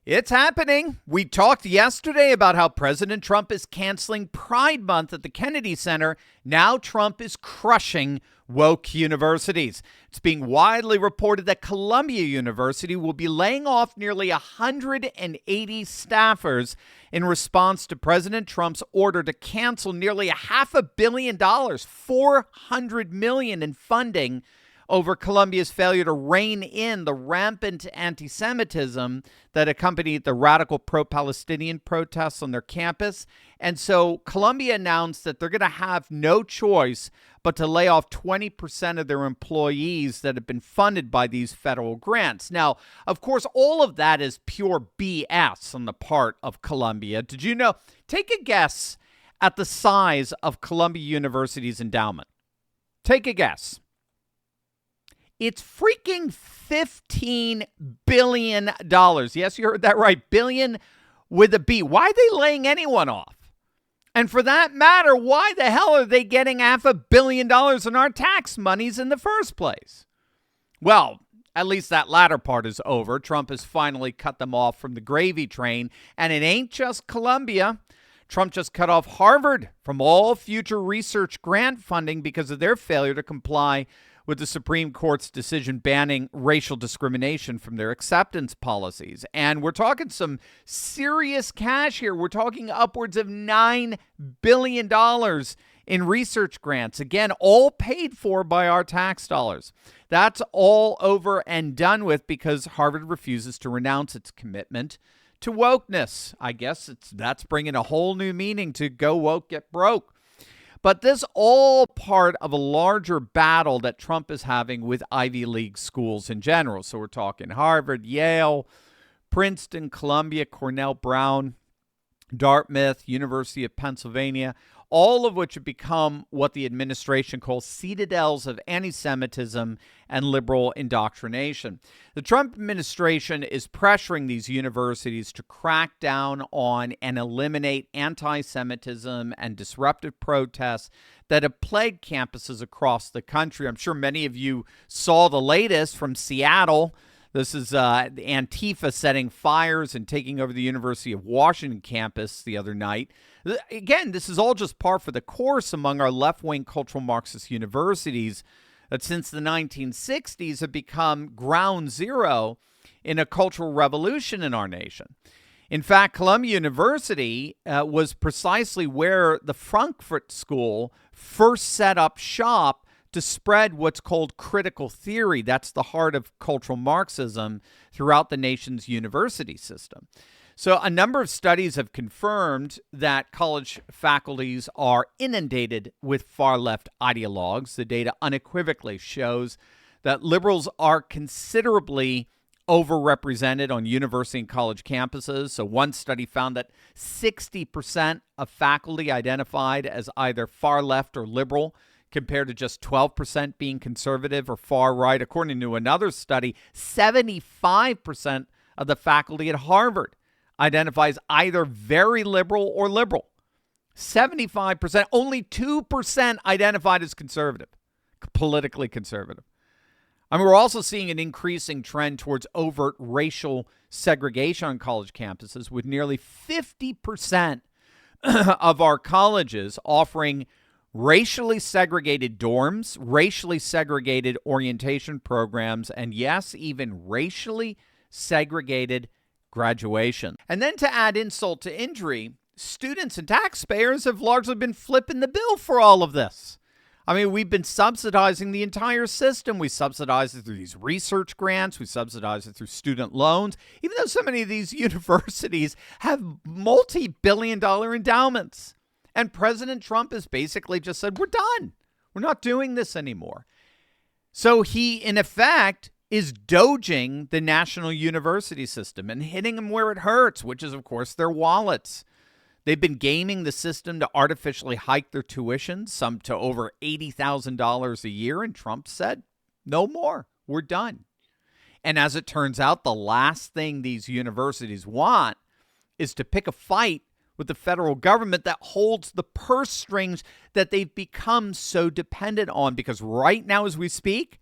It's happening. We talked yesterday about how President Trump is canceling Pride Month at the Kennedy Center. Now Trump is crushing woke universities. It's being widely reported that Columbia University will be laying off nearly 180 staffers in response to President Trump's order to cancel nearly $500 million, $400 million in funding over Columbia's failure to rein in the rampant anti-Semitism that accompanied the radical pro-Palestinian protests on their campus. And so Columbia announced that they're going to have no choice but to lay off 20% of their employees that have been funded by these federal grants. Now, of course, all of that is pure BS on the part of Columbia. Did you know? Take a guess at the size of Columbia University's endowment. Take a guess. It's freaking $15 billion. Yes, you heard that right. Billion with a B. Why are they laying anyone off? And for that matter, why the hell are they getting $500 million in our tax monies in the first place? Well, at least that latter part is over. Trump has finally cut them off from the gravy train. And it ain't just Columbia. Trump just cut off Harvard from all future research grant funding because of their failure to comply with the Supreme Court's decision banning racial discrimination from their acceptance policies. And we're talking some serious cash here. We're talking upwards of $9 billion in research grants. Again, all paid for by our tax dollars. That's all over and done with because Harvard refuses to renounce its commitment to wokeness. I guess that's bringing a whole new meaning to go woke, get broke. But this all part of a larger battle that Trump is having with Ivy League schools in general. So we're talking Harvard, Yale, Princeton, Columbia, Cornell, Brown, Dartmouth, University of Pennsylvania, all of which have become what the administration calls citadels of anti-Semitism and liberal indoctrination. The Trump administration is pressuring these universities to crack down on and eliminate anti-Semitism and disruptive protests that have plagued campuses across the country. I'm sure many of you saw the latest from Seattle. This is Antifa setting fires and taking over the University of Washington campus the other night. Again, this is all just par for the course among our left-wing cultural Marxist universities that since the 1960s have become ground zero in a cultural revolution in our nation. In fact, Columbia University was precisely where the Frankfurt School first set up shop to spread what's called critical theory. That's the heart of cultural Marxism throughout the nation's university system. So a number of studies have confirmed that college faculties are inundated with far-left ideologues. The data unequivocally shows that liberals are considerably overrepresented on university and college campuses. So one study found that 60% of faculty identified as either far-left or liberal, compared to just 12% being conservative or far right. According to another study, 75% of the faculty at Harvard identifies either very liberal or liberal. 75%, only 2% identified as conservative, politically conservative. I mean, we're also seeing an increasing trend towards overt racial segregation on college campuses, with nearly 50% of our colleges offering racially segregated dorms, racially segregated orientation programs, and yes, even racially segregated graduation. And then to add insult to injury, students and taxpayers have largely been flipping the bill for all of this. I mean, we've been subsidizing the entire system. We subsidize it through these research grants. We subsidize it through student loans, even though so many of these universities have multi-billion-dollar endowments. And President Trump has basically just said, we're done. We're not doing this anymore. So he, in effect, is doging the national university system and hitting them where it hurts, which is, of course, their wallets. They've been gaming the system to artificially hike their tuition, some to over $80,000 a year. And Trump said, no more. We're done. And as it turns out, the last thing these universities want is to pick a fight with the federal government that holds the purse strings that they've become so dependent on. Because right now, as we speak,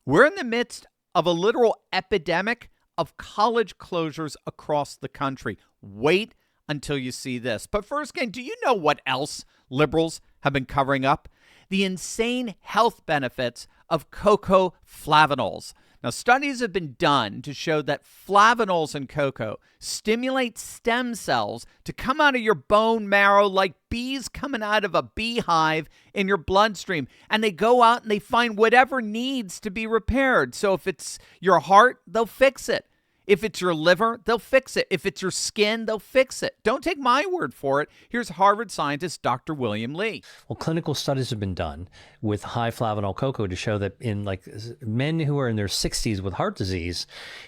we're in the midst of a literal epidemic of college closures across the country. Wait until you see this. But first, gang, do you know what else liberals have been covering up? The insane health benefits of cocoa flavanols. Now, studies have been done to show that flavanols in cocoa stimulate stem cells to come out of your bone marrow like bees coming out of a beehive in your bloodstream. And they go out and they find whatever needs to be repaired. So if it's your heart, they'll fix it. If it's your liver, they'll fix it. If it's your skin, they'll fix it. Don't take my word for it. Here's Harvard scientist Dr. William Lee. Well, clinical studies have been done with high flavanol cocoa to show that in like men who are in their 60s with heart disease,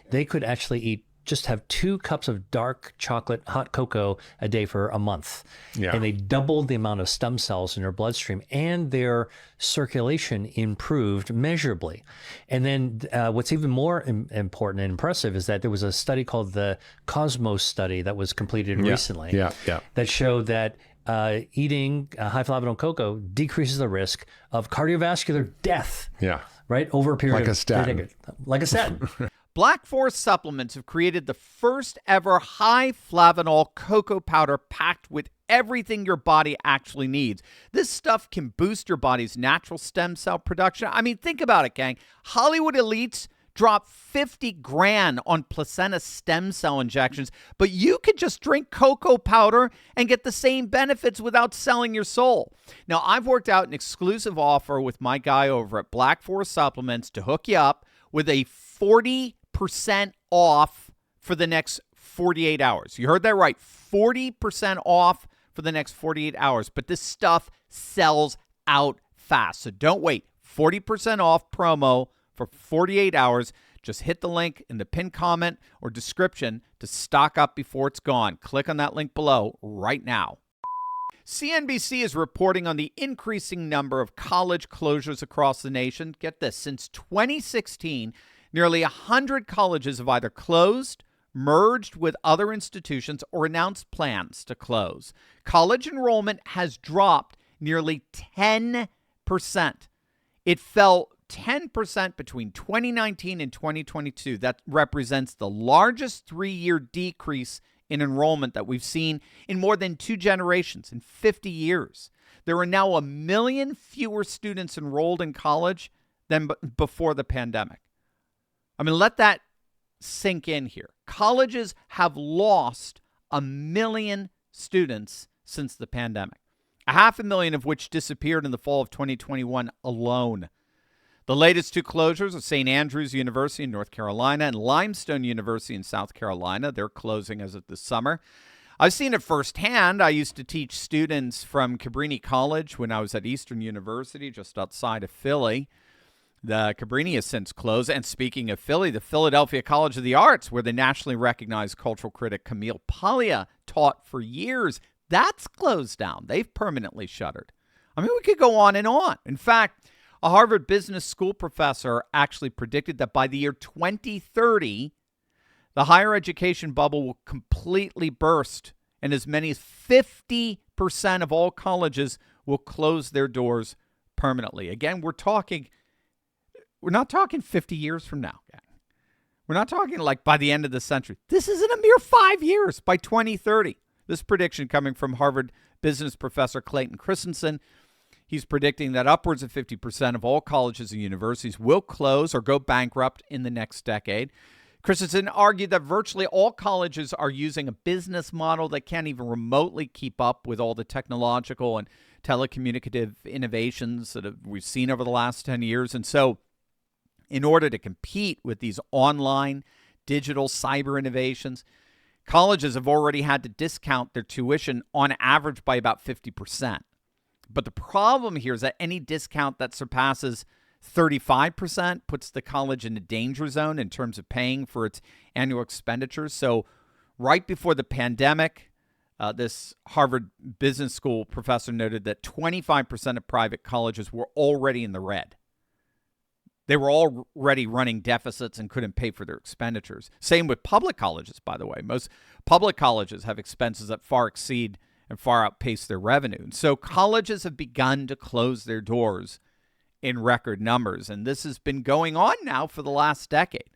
they could actually just have 2 cups of dark chocolate hot cocoa a day for a month. Yeah. And they doubled the amount of stem cells in their bloodstream, and their circulation improved measurably. And then what's even more important and impressive is that there was a study called the Cosmos study that was completed recently that showed that eating high flavanol cocoa decreases the risk of cardiovascular death. Yeah. Right? Over a period of... Like a statin. Like a statin. Black Forest Supplements have created the first ever high flavanol cocoa powder packed with everything your body actually needs. This stuff can boost your body's natural stem cell production. I mean, think about it, gang. Hollywood elites drop 50 grand on placenta stem cell injections, but you could just drink cocoa powder and get the same benefits without selling your soul. Now, I've worked out an exclusive offer with my guy over at Black Forest Supplements to hook you up with a 40% off for the next 48 hours. You heard that right. 40% off for the next 48 hours. But this stuff sells out fast. So don't wait. 40% off promo for 48 hours. Just hit the link in the pinned comment or description to stock up before it's gone. Click on that link below right now. CNBC is reporting on the increasing number of college closures across the nation. Get this, since 2016, nearly 100 colleges have either closed, merged with other institutions, or announced plans to close. College enrollment has dropped nearly 10%. It fell 10% between 2019 and 2022. That represents the largest 3-year decrease in enrollment that we've seen in more than 2 generations, in 50 years. There are now 1 million fewer students enrolled in college than before the pandemic. I mean, let that sink in here. Colleges have lost 1 million students since the pandemic, 500,000 of which disappeared in the fall of 2021 alone. The latest 2 closures are St. Andrews University in North Carolina and Limestone University in South Carolina. They're closing as of this summer. I've seen it firsthand. I used to teach students from Cabrini College when I was at Eastern University, just outside of Philly. The Cabrini has since closed. And speaking of Philly, the Philadelphia College of the Arts, where the nationally recognized cultural critic Camille Paglia taught for years, that's closed down. They've permanently shuttered. I mean, we could go on and on. In fact, a Harvard Business School professor actually predicted that by the year 2030, the higher education bubble will completely burst, and as many as 50% of all colleges will close their doors permanently. Again, we're not talking 50 years from now. We're not talking like by the end of the century. This is in a mere 5 years, by 2030. This prediction coming from Harvard business professor Clayton Christensen. He's predicting that upwards of 50% of all colleges and universities will close or go bankrupt in the next decade. Christensen argued that virtually all colleges are using a business model that can't even remotely keep up with all the technological and telecommunicative innovations that we've seen over the last 10 years. And so in order to compete with these online, digital, cyber innovations, colleges have already had to discount their tuition on average by about 50%. But the problem here is that any discount that surpasses 35% puts the college in a danger zone in terms of paying for its annual expenditures. So right before the pandemic, this Harvard Business School professor noted that 25% of private colleges were already in the red. They were already running deficits and couldn't pay for their expenditures. Same with public colleges, by the way. Most public colleges have expenses that far exceed and far outpace their revenue. And so colleges have begun to close their doors in record numbers. And this has been going on now for the last decade.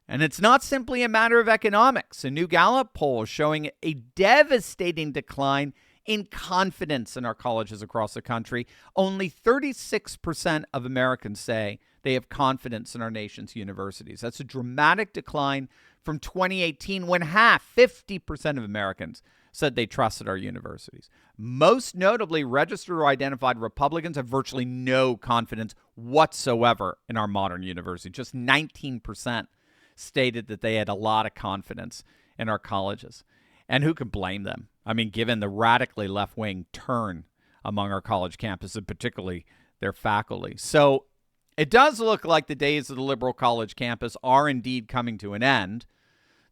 And it's not simply a matter of economics. A new Gallup poll is showing a devastating decline in confidence in our colleges across the country. Only 36% of Americans say they have confidence in our nation's universities. That's a dramatic decline from 2018 when 50% of Americans said they trusted our universities. Most notably, registered or identified Republicans have virtually no confidence whatsoever in our modern university. Just 19% stated that they had a lot of confidence in our colleges. And who can blame them? I mean, given the radically left-wing turn among our college campuses, and particularly their faculty. So it does look like the days of the liberal college campus are indeed coming to an end.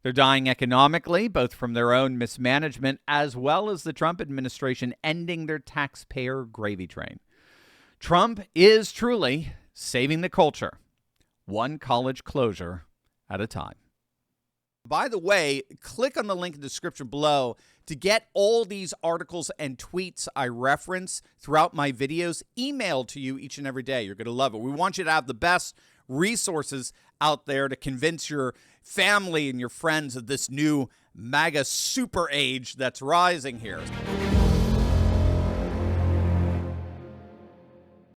They're dying economically, both from their own mismanagement as well as the Trump administration ending their taxpayer gravy train. Trump is truly saving the culture, one college closure at a time. By the way, click on the link in the description below to get all these articles and tweets I reference throughout my videos emailed to you each and every day. You're going to love it. We want you to have the best resources out there to convince your family and your friends of this new MAGA super age that's rising here.